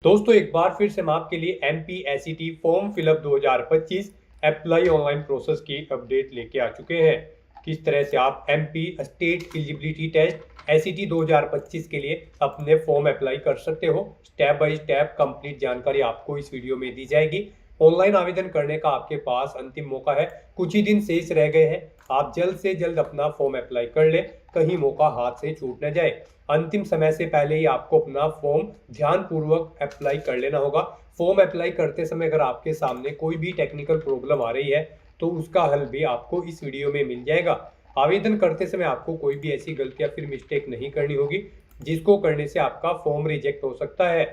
दोस्तों एक बार फिर से हम आपके लिए MPSCT form fill up 2025 apply online process की अपडेट लेके आ चुके हैं। किस तरह से आप MP state eligibility test SCT 2025 के लिए अपने फॉर्म अप्लाई कर सकते हो, स्टेप बाय स्टेप कंप्लीट जानकारी आपको इस वीडियो में दी जाएगी। ऑनलाइन आवेदन करने का आपके पास अंतिम मौका है, कुछ ही दिन शेष रह गए हैं। आप जल्द से जल्द अपना फॉर्म अप्लाई कर ले, कहीं मौका हाथ से छूट न जाए। अंतिम समय से पहले ही आपको अपना फॉर्म ध्यानपूर्वक अप्लाई कर लेना होगा। फॉर्म अप्लाई करते समय अगर आपके सामने कोई भी टेक्निकल प्रॉब्लम आ रही है तो उसका हल भी आपको इस वीडियो में मिल जाएगा। आवेदन करते समय आपको कोई भी ऐसी गलती या फिर मिस्टेक नहीं करनी होगी जिसको करने से आपका फॉर्म रिजेक्ट हो सकता है।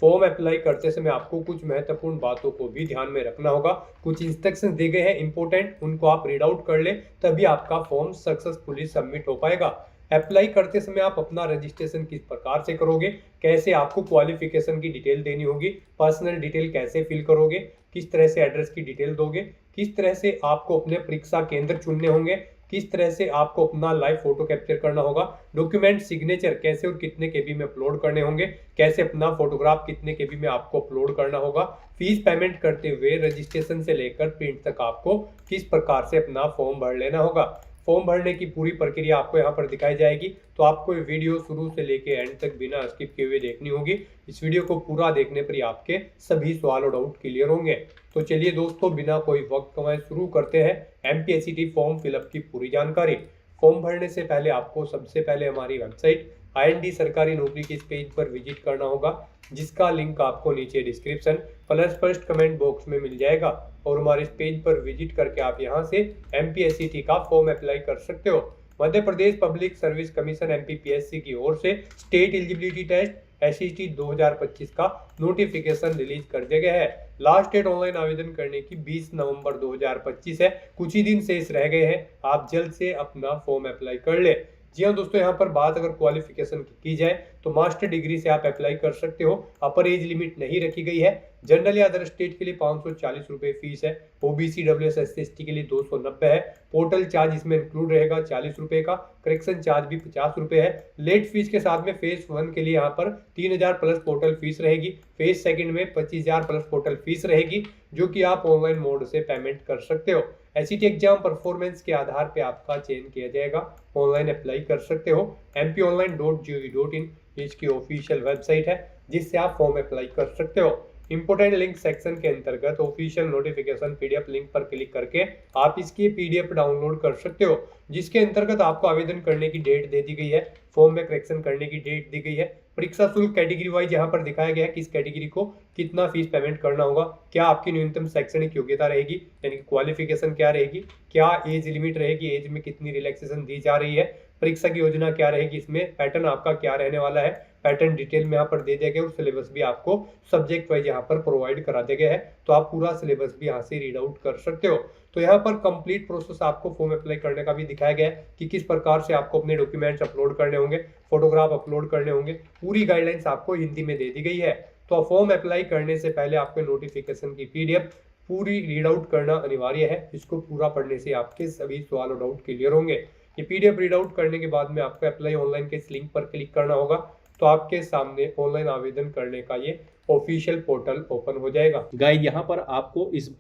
फॉर्म अप्लाई करते समय आपको कुछ महत्वपूर्ण बातों को भी ध्यान में रखना होगा। कुछ इंस्ट्रक्शन दिए गए हैं इंपॉर्टेंट, उनको आप रीड आउट कर ले, तभी आपका फॉर्म सक्सेसफुली सबमिट हो पाएगा। अप्लाई करते समय आप अपना रजिस्ट्रेशन किस प्रकार से करोगे, कैसे आपको क्वालिफिकेशन की डिटेल देनी होगी, पर्सनल डिटेल कैसे फिल करोगे, किस तरह से एड्रेस की डिटेल दोगे, किस तरह से आपको अपने परीक्षा केंद्र चुनने होंगे, किस तरह से आपको अपना लाइव फोटो कैप्चर करना होगा, डॉक्यूमेंट सिग्नेचर कैसे और कितने केबी में अपलोड करने होंगे, कैसे अपना फोटोग्राफ कितने केबी में आपको अपलोड करना होगा, फीस पेमेंट करते हुए रजिस्ट्रेशन से लेकर प्रिंट तक आपको किस प्रकार से अपना फॉर्म भर लेना होगा। फॉर्म भरने की पूरी प्रक्रिया आपको यहाँ पर दिखाई जाएगी, तो आपको ये वीडियो शुरू से लेके एंड तक बिना स्किप किए हुए देखनी होगी। इस वीडियो को पूरा देखने पर ही आपके सभी सवाल और डाउट क्लियर होंगे। तो चलिए दोस्तों, बिना कोई वक्त गंवाए शुरू करते हैं MPSCT फॉर्म फिलअप की पूरी जानकारी। फॉर्म भरने से पहले आपको सबसे पहले हमारी वेबसाइट IND सरकारी नौकरी के इस पेज पर विजिट करना होगा, जिसका लिंक आपको नीचे description plus first comment box में मिल जाएगा। और हमारे इस पेज पर विजिट करके आप यहां से MPSCT का फॉर्म अप्लाई कर सकते हो। Madhya Pradesh public service commission MPPSC की ओर से स्टेट एलिजिबिलिटी टेस्ट SCT 2025 का नोटिफिकेशन रिलीज कर दिया गया है। लास्ट डेट ऑनलाइन आवेदन करने की 20 नवंबर 2025 है। कुछ ही दिन शेष रह गए हैं, आप जल्द से अपना फॉर्म अप्लाई कर ले। जी हाँ दोस्तों, यहाँ पर बात अगर क्वालिफिकेशन की जाए तो मास्टर डिग्री से आप अप्लाई कर सकते हो। अपर एज लिमिट नहीं रखी गई है। जनरल या अदर स्टेट के लिए 540 रुपए फीस है। OBC WS SC ST के लिए 290 है। पोर्टल चार्ज इसमें इंक्लूड रहेगा 40 रुपए का। करेक्शन चार्ज भी 50 रुपए है। लेट फीस के साथ में फेज 1 के लिए यहाँ पर 3000 प्लस पोर्टल फीस रहेगी। फेज सेकंड में 25000 प्लस पोर्टल फीस रहेगी, जो कि आप ऑनलाइन मोड से पेमेंट कर सकते हो। SCT एग्जाम परफॉर्मेंस के आधार पे आपका चयन किया जाएगा। ऑनलाइन अप्लाई कर सकते हो। mponline.gov.in इसकी ऑफिशियल वेबसाइट है, जिससे आप फॉर्म अप्लाई कर सकते हो। इंपोर्टेंट लिंक सेक्शन के अंतर्गत ऑफिशियल नोटिफिकेशन PDF लिंक पर क्लिक करके आप इसकी PDF डाउनलोड कर सकते हो, जिसके अंतर्गत आपको आवेदन करने की डेट दे दी गई है, फॉर्म में करेक्शन करने की डेट दी गई है, परीक्षा शुल्क कैटेगरी वाइज यहाँ पर दिखाया गया है किस कैटेगरी को कितना फीस पेमेंट करना होगा, क्या आपकी न्यूनतम शैक्षणिक योग्यता रहेगी यानी कि क्वालिफिकेशन क्या रहेगी, क्या एज लिमिट रहेगी, एज में कितनी रिलैक्सेशन दी जा रही है, परीक्षा की योजना क्या रहेगी, इसमें पैटर्न आपका क्या रहने वाला है, पैटर्न डिटेल में यहाँ पर दे दिया गया और सिलेबस भी आपको सब्जेक्ट वाइज यहाँ पर प्रोवाइड करा दिया गया है। तो आप पूरा सिलेबस भी यहाँ से रीड आउट कर सकते हो। तो यहाँ पर कंप्लीट प्रोसेस आपको फॉर्म अप्लाई करने का भी दिखाया गया है कि किस प्रकार से आपको अपने डॉक्यूमेंट्स अपलोड करने होंगे, फोटोग्राफ अपलोड करने होंगे। पूरी गाइडलाइंस आपको हिंदी में दे दी गई है। तो फॉर्म अप्लाई करने से पहले आपके नोटिफिकेशन की PDF पूरी रीड आउट करना अनिवार्य है। इसको पूरा पढ़ने से आपके सभी सवाल और डाउट क्लियर होंगे। ये PDF रीड आउट करने के बाद में आपको अप्लाई ऑनलाइन के इस लिंक पर क्लिक करना होगा, तो आपके सामने ऑनलाइन आवेदन करने का ये ऑफिशियल पोर्टल ओपन हो जाएगा। गाइस, यहाँ पर आपको इस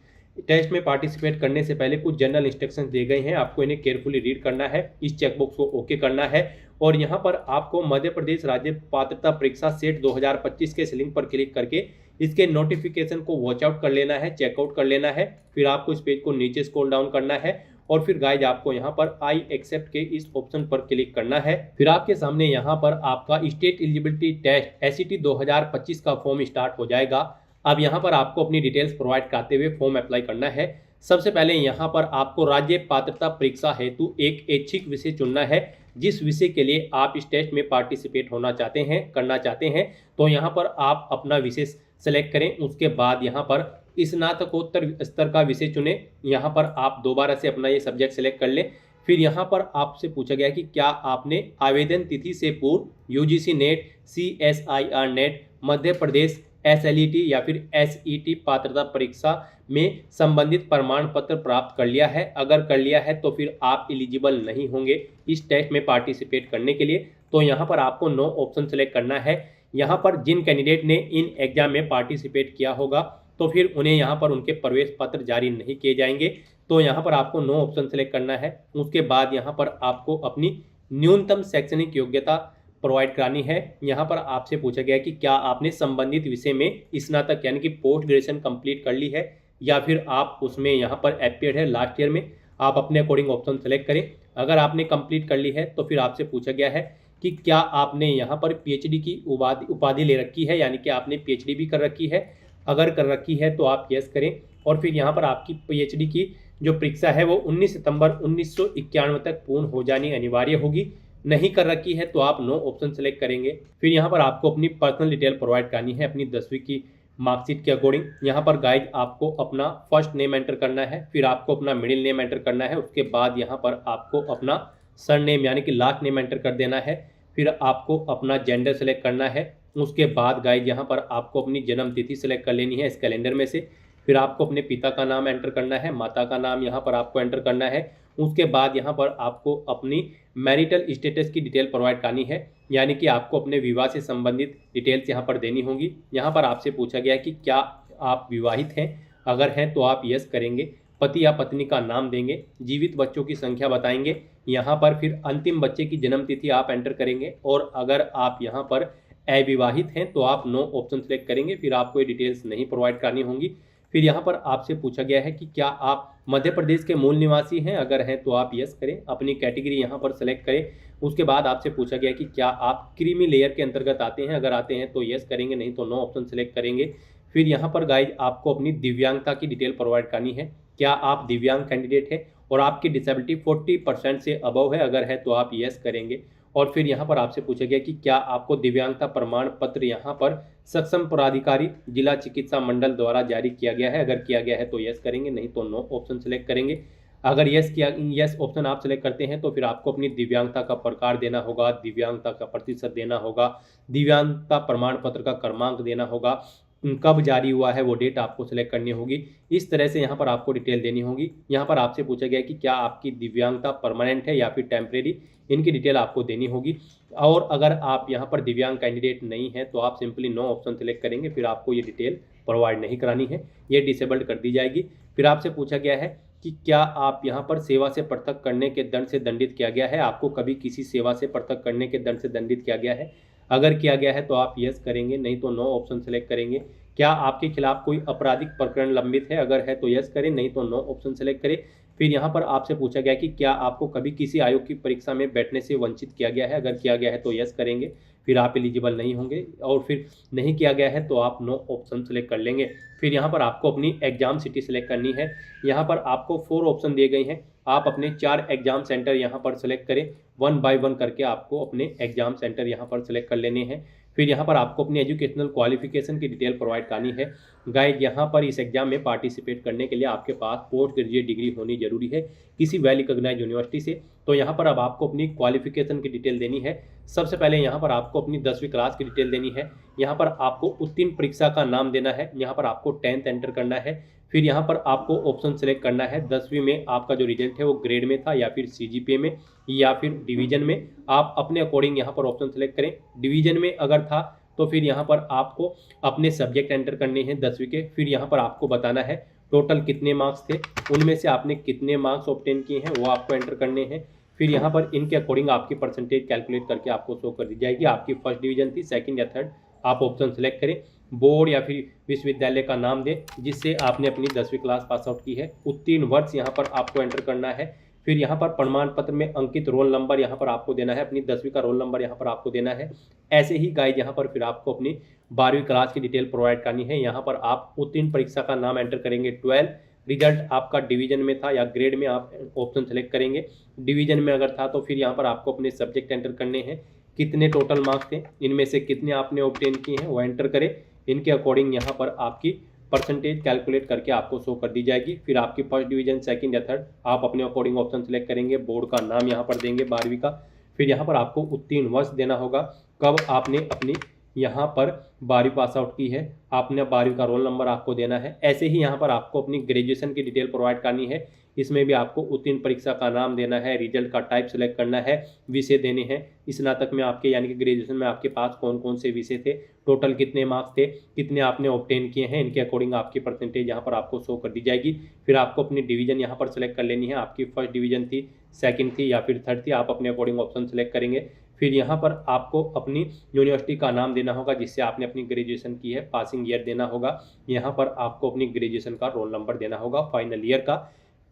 टेस्ट में पार्टिसिपेट करने से पहले कुछ जनरल इंस्ट्रक्शंस दिए गए हैं। आपको इन्हें केयरफुली रीड करना है, इस चेकबॉक्स को ओके करना है और यहाँ पर आपको मध्य प्रदेश राज्य पात्रता परीक्षा सेट 2025 के इस लिंक पर क्लिक करके इसके नोटिफिकेशन को वॉच आउट कर लेना है, चेकआउट कर लेना है। फिर आपको इस पेज को नीचे स्क्रॉल डाउन करना है और फिर गाइज आपको यहाँ पर आई एक्सेप्ट के इस ऑप्शन पर क्लिक करना है। फिर आपके सामने यहाँ पर आपका स्टेट एलिजिबिलिटी टेस्ट SCT 2025 का फॉर्म स्टार्ट हो जाएगा। अब यहाँ पर आपको अपनी डिटेल्स प्रोवाइड कराते हुए फॉर्म अप्लाई करना है। सबसे पहले यहाँ पर आपको राज्य पात्रता परीक्षा हेतु एक ऐच्छिक विषय चुनना है। जिस विषय के लिए आप इस टेस्ट में पार्टिसिपेट होना चाहते हैं, करना चाहते हैं, तो यहाँ पर आप अपना विषय सेलेक्ट करें। उसके बाद यहाँ पर स्नातकोत्तर स्तर का विषय चुने। यहाँ पर आप दोबारा से अपना ये सब्जेक्ट सेलेक्ट कर लें। फिर यहाँ पर आपसे पूछा गया कि क्या आपने आवेदन तिथि से पूर्व UGC net, CSIR net, Madhya Pradesh SLET या फिर SET पात्रता परीक्षा में संबंधित प्रमाण पत्र प्राप्त कर लिया है। अगर कर लिया है तो फिर आप एलिजिबल नहीं होंगे इस टेस्ट में पार्टिसिपेट करने के लिए। तो यहाँ पर आपको नो ऑप्शन सेलेक्ट करना है। यहाँ पर जिन कैंडिडेट ने इन एग्जाम में पार्टिसिपेट किया होगा तो फिर उन्हें यहाँ पर उनके प्रवेश पत्र जारी नहीं किए जाएंगे। तो यहाँ पर आपको नो ऑप्शन सेलेक्ट करना है। उसके बाद यहाँ पर आपको अपनी न्यूनतम शैक्षणिक योग्यता प्रोवाइड करानी है। यहाँ पर आपसे पूछा गया कि क्या आपने संबंधित विषय में स्नातक यानी कि पोस्ट ग्रेजुएशन कंप्लीट कर ली है या फिर आप उसमें यहाँ पर एपियर्ड है लास्ट ईयर में। आप अपने अकॉर्डिंग ऑप्शन सेलेक्ट करें। अगर आपने कंप्लीट कर ली है तो फिर आपसे पूछा गया है कि क्या आपने यहाँ पर पीएचडी की उपाधि ले रखी है, यानी कि आपने पीएचडी भी कर रखी है। अगर कर रखी है तो आप यस करें। और फिर यहाँ पर आपकी पीएचडी की जो परीक्षा है वो 19 सितंबर 1991 तक पूर्ण हो जानी अनिवार्य होगी। नहीं कर रखी है तो आप नो ऑप्शन सेलेक्ट करेंगे। फिर यहाँ पर आपको अपनी पर्सनल डिटेल प्रोवाइड करनी है अपनी 10वीं की मार्कशीट के अकॉर्डिंग। यहाँ पर गाइज आपको अपना फर्स्ट नेम एंटर करना है, फिर आपको अपना मिडिल नेम एंटर करना है। उसके बाद यहाँ पर आपको अपना सर नेम यानी कि लास्ट नेम एंटर कर देना है। फिर आपको अपना जेंडर सेलेक्ट करना है। उसके बाद गाइज यहाँ पर आपको अपनी जन्म तिथि सेलेक्ट कर लेनी है इस कैलेंडर में से। फिर आपको अपने पिता का नाम एंटर करना है, माता का नाम यहाँ पर आपको एंटर करना है। उसके बाद यहाँ पर आपको अपनी मैरिटल स्टेटस की डिटेल प्रोवाइड करनी है, यानी कि आपको अपने विवाह से संबंधित डिटेल्स यहाँ पर देनी होंगी। यहाँ पर आपसे पूछा गया है कि क्या आप विवाहित हैं। अगर हैं तो आप यस करेंगे। पति या पत्नी का नाम देंगे, जीवित बच्चों की संख्या बताएंगे। यहाँ पर फिर अंतिम बच्चे की जन्म तिथि आप एंटर करेंगे। और अगर आप यहाँ पर अविवाहित हैं तो आप नो ऑप्शन सेलेक्ट करेंगे। फिर आपको ये डिटेल्स नहीं प्रोवाइड करनी होंगी। फिर यहाँ पर आपसे पूछा गया है कि क्या आप मध्य प्रदेश के मूल निवासी हैं। अगर हैं तो आप यस करें, अपनी कैटेगरी यहाँ पर सेलेक्ट करें। उसके बाद आपसे पूछा गया कि क्या आप क्रीमी लेयर के अंतर्गत आते हैं। अगर आते हैं तो यस करेंगे, नहीं तो नो ऑप्शन सेलेक्ट करेंगे। फिर यहाँ पर गाइज आपको अपनी दिव्यांगता की डिटेल प्रोवाइड करनी है। क्या आप दिव्यांग कैंडिडेट हैं और आपकी डिसेबिलिटी 40% से अबव है। अगर है तो आप यस करेंगे। और फिर यहाँ पर आपसे पूछा गया कि क्या आपको दिव्यांगता प्रमाण पत्र यहाँ पर सक्षम पदाधिकारी जिला चिकित्सा मंडल द्वारा जारी किया गया है। अगर किया गया है तो यस करेंगे, नहीं तो नो ऑप्शन सेलेक्ट करेंगे। अगर यस ऑप्शन आप सेलेक्ट करते हैं तो फिर आपको अपनी दिव्यांगता का प्रकार देना होगा, दिव्यांगता का प्रतिशत देना होगा, दिव्यांगता प्रमाण पत्र का क्रमांक देना होगा, कब जारी हुआ है वो डेट आपको सेलेक्ट करनी होगी। इस तरह से यहाँ पर आपको डिटेल देनी होगी। यहाँ पर आपसे पूछा गया कि क्या आपकी दिव्यांगता परमानेंट है या फिर टेम्परेरी, इनकी डिटेल आपको देनी होगी। और अगर आप यहाँ पर दिव्यांग कैंडिडेट नहीं है तो आप सिंपली नो ऑप्शन सेलेक्ट करेंगे। फिर आपको ये डिटेल प्रोवाइड नहीं करानी है, ये डिसेबल्ड कर दी जाएगी। फिर आपसे पूछा गया है कि क्या आप यहाँ पर सेवा से पृथक करने के दंड से दंडित किया गया है। आपको कभी किसी सेवा से पृथक करने के दंड से दंडित किया गया है। अगर किया गया है तो आप यस करेंगे, नहीं तो नो ऑप्शन सेलेक्ट करेंगे। क्या आपके खिलाफ कोई आपराधिक प्रकरण लंबित है। अगर है तो यस करें, नहीं तो नो ऑप्शन सेलेक्ट करें। फिर यहाँ पर आपसे पूछा गया कि क्या आपको कभी किसी आयोग की परीक्षा में बैठने से वंचित किया गया है। अगर किया गया है तो यस करेंगे, फिर आप एलिजिबल नहीं होंगे। और फिर नहीं किया गया है तो आप नो ऑप्शन सेलेक्ट कर लेंगे। फिर यहाँ पर आपको अपनी एग्जाम सिटी सेलेक्ट करनी है। यहाँ पर आपको 4 ऑप्शन दिए गए हैं। आप अपने 4 एग्जाम सेंटर यहाँ पर सेलेक्ट करें। 1 बाय 1 करके आपको अपने एग्जाम सेंटर यहाँ पर सेलेक्ट कर लेने हैं। फिर यहाँ पर आपको अपनी एजुकेशनल क्वालिफिकेशन की डिटेल प्रोवाइड करनी है। गाइड यहाँ पर इस एग्जाम में पार्टिसिपेट करने के लिए आपके पास पोस्ट ग्रेजुएट डिग्री होनी जरूरी है किसी वेल रिकॉग्नाइज्ड यूनिवर्सिटी से। तो यहाँ पर अब आपको अपनी क्वालिफिकेशन की डिटेल देनी है। सबसे पहले यहाँ पर आपको अपनी 10वीं क्लास की डिटेल देनी है। यहाँ पर आपको उत्तीर्ण परीक्षा का नाम देना है। यहाँ पर आपको 10th एंटर करना है। फिर यहाँ पर आपको ऑप्शन सेलेक्ट करना है 10वीं में आपका जो रिजल्ट है वो ग्रेड में था या फिर सीजीपीए में या फिर डिवीजन में। आप अपने अकॉर्डिंग यहाँ पर ऑप्शन सेलेक्ट करें। डिवीजन में अगर था तो फिर यहाँ पर आपको अपने सब्जेक्ट एंटर करने हैं 10वीं के। फिर यहाँ पर आपको बताना है टोटल कितने मार्क्स थे, उनमें से आपने कितने मार्क्स ऑब्टेन किए हैं वो आपको एंटर करने हैं। फिर यहाँ पर इनके अकॉर्डिंग आपकी परसेंटेज कैलकुलेट करके आपको शो कर दी जाएगी। आपकी फर्स्ट डिवीजन थी, सेकंड या थर्ड, आप ऑप्शन सेलेक्ट करें। बोर्ड या फिर विश्वविद्यालय का नाम दें जिससे आपने अपनी 10वीं क्लास पास आउट की है। उत्तीर्ण वर्ष यहाँ पर आपको एंटर करना है। फिर यहाँ पर प्रमाण पत्र में अंकित रोल नंबर यहाँ पर आपको देना है। अपनी 10वीं का रोल नंबर यहाँ पर आपको देना है। ऐसे ही गाइड यहाँ पर फिर आपको अपनी 12वीं क्लास की डिटेल प्रोवाइड करनी है। यहाँ पर आप उत्तीर्ण परीक्षा का नाम एंटर करेंगे 12, रिजल्ट आपका डिवीजन में था या ग्रेड में आप ऑप्शन सेलेक्ट करेंगे। डिवीजन में अगर था तो फिर यहाँ पर आपको अपने सब्जेक्ट एंटर करने हैं, कितने टोटल मार्क्स थे, इनमें से कितने आपने ऑब्टेन किए हैं वो एंटर करें। इनके अकॉर्डिंग यहाँ पर आपकी परसेंटेज कैलकुलेट करके आपको शो कर दी जाएगी। फिर आपकी फर्स्ट डिवीजन, सेकंड या थर्ड, आप अपने अकॉर्डिंग ऑप्शन सेलेक्ट करेंगे। बोर्ड का नाम यहाँ पर देंगे 12वीं का। फिर यहाँ पर आपको उत्तीर्ण वर्ष देना होगा, कब आपने अपनी यहाँ पर 12वीं पास आउट की है, आपने 12वीं का रोल नंबर आपको देना है। ऐसे ही यहाँ पर आपको अपनी ग्रेजुएशन की डिटेल प्रोवाइड करनी है। इसमें भी आपको उत्तीर्ण परीक्षा का नाम देना है, रिजल्ट का टाइप सेलेक्ट करना है, विषय देने हैं, स्नातक में आपके यानी कि ग्रेजुएशन में आपके पास कौन कौन से विषय थे, टोटल कितने मार्क्स थे, कितने आपने ऑब्टेन किए हैं, इनके अकॉर्डिंग आपकी परसेंटेज यहाँ पर आपको शो कर दी जाएगी। फिर आपको अपनी डिवीजन यहाँ पर सेलेक्ट कर लेनी है, आपकी फर्स्ट डिवीजन थी, सेकंड थी या फिर थर्ड थी, आप अपने अकॉर्डिंग ऑप्शन सेलेक्ट करेंगे। फिर यहाँ पर आपको अपनी यूनिवर्सिटी का नाम देना होगा जिससे आपने अपनी ग्रेजुएशन की है, पासिंग ईयर देना होगा, यहाँ पर आपको अपनी ग्रेजुएशन का रोल नंबर देना होगा फाइनल ईयर का।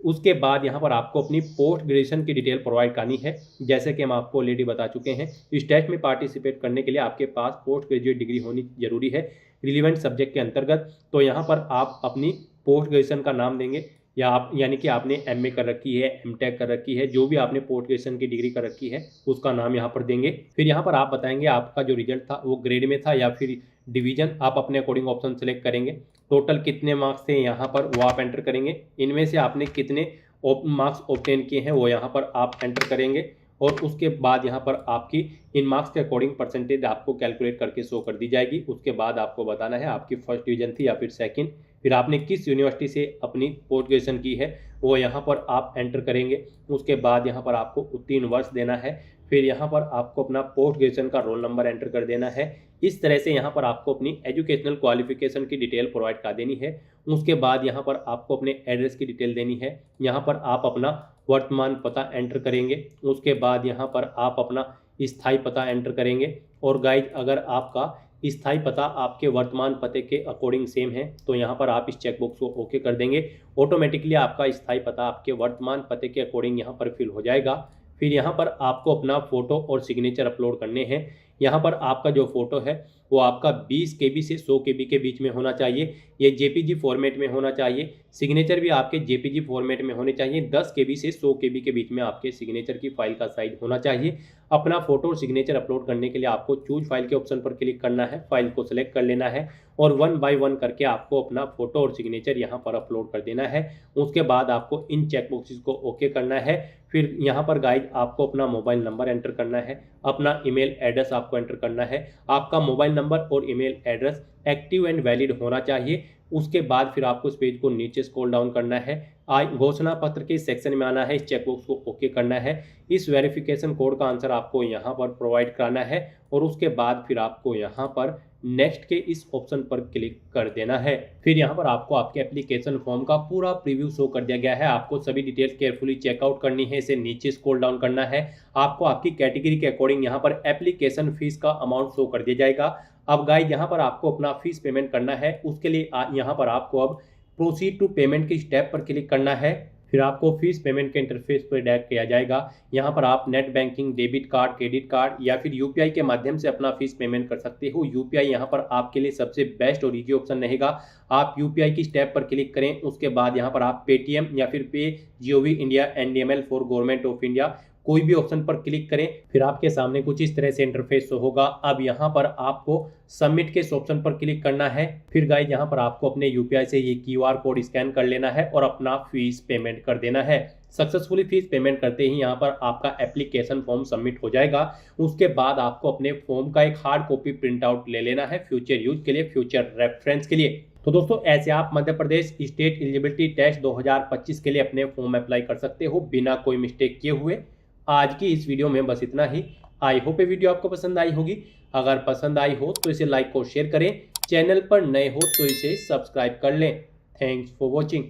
उसके बाद यहाँ पर आपको अपनी पोस्ट ग्रेजुएशन की डिटेल प्रोवाइड करनी है। जैसे कि हम आपको ऑलरेडी बता चुके हैं, इस टेस्ट में पार्टिसिपेट करने के लिए आपके पास पोस्ट ग्रेजुएट डिग्री होनी जरूरी है रिलीवेंट सब्जेक्ट के अंतर्गत। तो यहाँ पर आप अपनी पोस्ट ग्रेजुएशन का नाम देंगे, या आप यानी कि आपने एमए कर रखी है, एमटेक कर रखी है, जो भी आपने पोस्ट ग्रेजुएशन की डिग्री कर रखी है उसका नाम यहाँ पर देंगे। फिर यहाँ पर आप बताएंगे आपका जो रिजल्ट था वो ग्रेड में था या फिर डिवीजन, आप अपने अकॉर्डिंग ऑप्शन सेलेक्ट करेंगे। टोटल कितने मार्क्स थे यहाँ पर वो आप एंटर करेंगे, इनमें से आपने कितने मार्क्स ऑब्टेन किए हैं वो यहाँ पर आप एंटर करेंगे। और उसके बाद यहाँ पर आपकी इन मार्क्स के अकॉर्डिंग परसेंटेज आपको कैलकुलेट करके शो कर दी जाएगी। उसके बाद आपको बताना है आपकी फर्स्ट डिवीजन थी या फिर सेकंड, फिर आपने किस यूनिवर्सिटी से अपनी पोस्ट ग्रेजुएशन की है वो यहाँ पर आप एंटर करेंगे। उसके बाद यहाँ पर आपको उत्तीर्ण वर्ष देना है, फिर यहाँ पर आपको अपना पोस्ट ग्रेजुएशन का रोल नंबर एंटर कर देना है। इस तरह से यहाँ पर आपको अपनी एजुकेशनल क्वालिफिकेशन की डिटेल प्रोवाइड कर देनी है। उसके बाद यहाँ पर आपको अपने एड्रेस की डिटेल देनी है, यहाँ पर आप अपना वर्तमान पता एंटर करेंगे। उसके बाद यहाँ पर आप अपना स्थायी पता एंटर करेंगे। और गाइज अगर आपका स्थायी पता आपके वर्तमान पते के अकॉर्डिंग सेम है तो यहाँ पर आप इस चेकबॉक्स को ओके कर देंगे, ऑटोमेटिकली आपका स्थायी पता आपके वर्तमान पते के अकॉर्डिंग यहाँ पर फिल हो जाएगा। फिर यहाँ पर आपको अपना फ़ोटो और सिग्नेचर अपलोड करने हैं। यहाँ पर आपका जो फ़ोटो है वो आपका 20 KB से 100 KB के बीच में होना चाहिए, ये JPG फॉर्मेट में होना चाहिए। सिग्नेचर भी आपके JPG फॉर्मेट में होने चाहिए, 10 KB से 100 KB के बीच में आपके सिग्नेचर की फाइल का साइज होना चाहिए। अपना फोटो और सिग्नेचर अपलोड करने के लिए आपको चूज फाइल के ऑप्शन पर क्लिक करना है, फाइल को सिलेक्ट कर लेना है और 1 बाय 1 करके आपको अपना फोटो और सिग्नेचर यहाँ पर अपलोड कर देना है। उसके बाद आपको इन चेक बॉक्सेस को ओके करना है। फिर यहाँ पर गाइड आपको अपना मोबाइल नंबर एंटर करना है, अपना ईमेल एड्रेस आपको एंटर करना है। आपका मोबाइल नंबर और email address active and valid होना चाहिए। उसके बाद फिर आपको इस पेज को नीचे स्क्रॉल डाउन करना है, घोषणा पत्र के सेक्शन में आना है, इस चेकबॉक्स को ओके करना है। इस वेरिफिकेशन कोड का आंसर आपको यहाँ पर प्रोवाइड कराना है और उसके बाद फिर आपको यहाँ पर नेक्स्ट के इस ऑप्शन पर क्लिक कर देना है। फिर यहाँ पर आपको आपके एप्लीकेशन फॉर्म का पूरा प्रीव्यू शो कर दिया गया है। आपको सभी डिटेल्स केयरफुली चेकआउट करनी है, इसे नीचे स्क्रॉल डाउन करना है। आपको आपकी कैटेगरी के अकॉर्डिंग यहाँ पर एप्लीकेशन फीस का अमाउंट शो कर दिया जाएगा। अब गाइड यहाँ पर आपको अपना फीस पेमेंट करना है, उसके लिए यहाँ पर आपको अब प्रोसीड टू पेमेंट की स्टेप पर क्लिक करना है। फिर आपको फीस पेमेंट के इंटरफेस पर डायरेक्ट किया जाएगा। यहाँ पर आप net banking, debit card, credit card या फिर यूपीआई के माध्यम से अपना फीस पेमेंट कर सकते हो। यूपीआई यहाँ पर आपके लिए सबसे बेस्ट और इजी ऑप्शन रहेगा। आप यूपीआई की स्टेप पर क्लिक करें, उसके बाद यहाँ पर आप पेटीएम या फिर पे GOV India, NDML for government of India कोई भी ऑप्शन पर क्लिक करें। फिर आपके सामने कुछ इस तरह से इंटरफेस होगा। अब यहाँ पर आपको सबमिट के ऑप्शन पर क्लिक करना है। फिर गाइस यहाँ पर आपको अपने यूपीआई से ये QR कोड स्कैन कर लेना है और अपना फीस पेमेंट कर देना है। सक्सेसफुली फीस पेमेंट करते ही यहाँ पर आपका एप्लीकेशन फॉर्म सबमिट हो जाएगा। उसके बाद आपको अपने फॉर्म का एक हार्ड कॉपी प्रिंट आउट ले लेना है फ्यूचर यूज के लिए, फ्यूचर रेफरेंस के लिए। तो दोस्तों ऐसे आप Madhya Pradesh state eligibility test 2025 के लिए अपने फॉर्म अप्लाई कर सकते हो बिना कोई मिस्टेक किए हुए। आज की इस वीडियो में बस इतना ही। आई होप ये वीडियो आपको पसंद आई होगी। अगर पसंद आई हो तो इसे लाइक और शेयर करें, चैनल पर नए हो तो इसे सब्सक्राइब कर लें। Thanks for watching.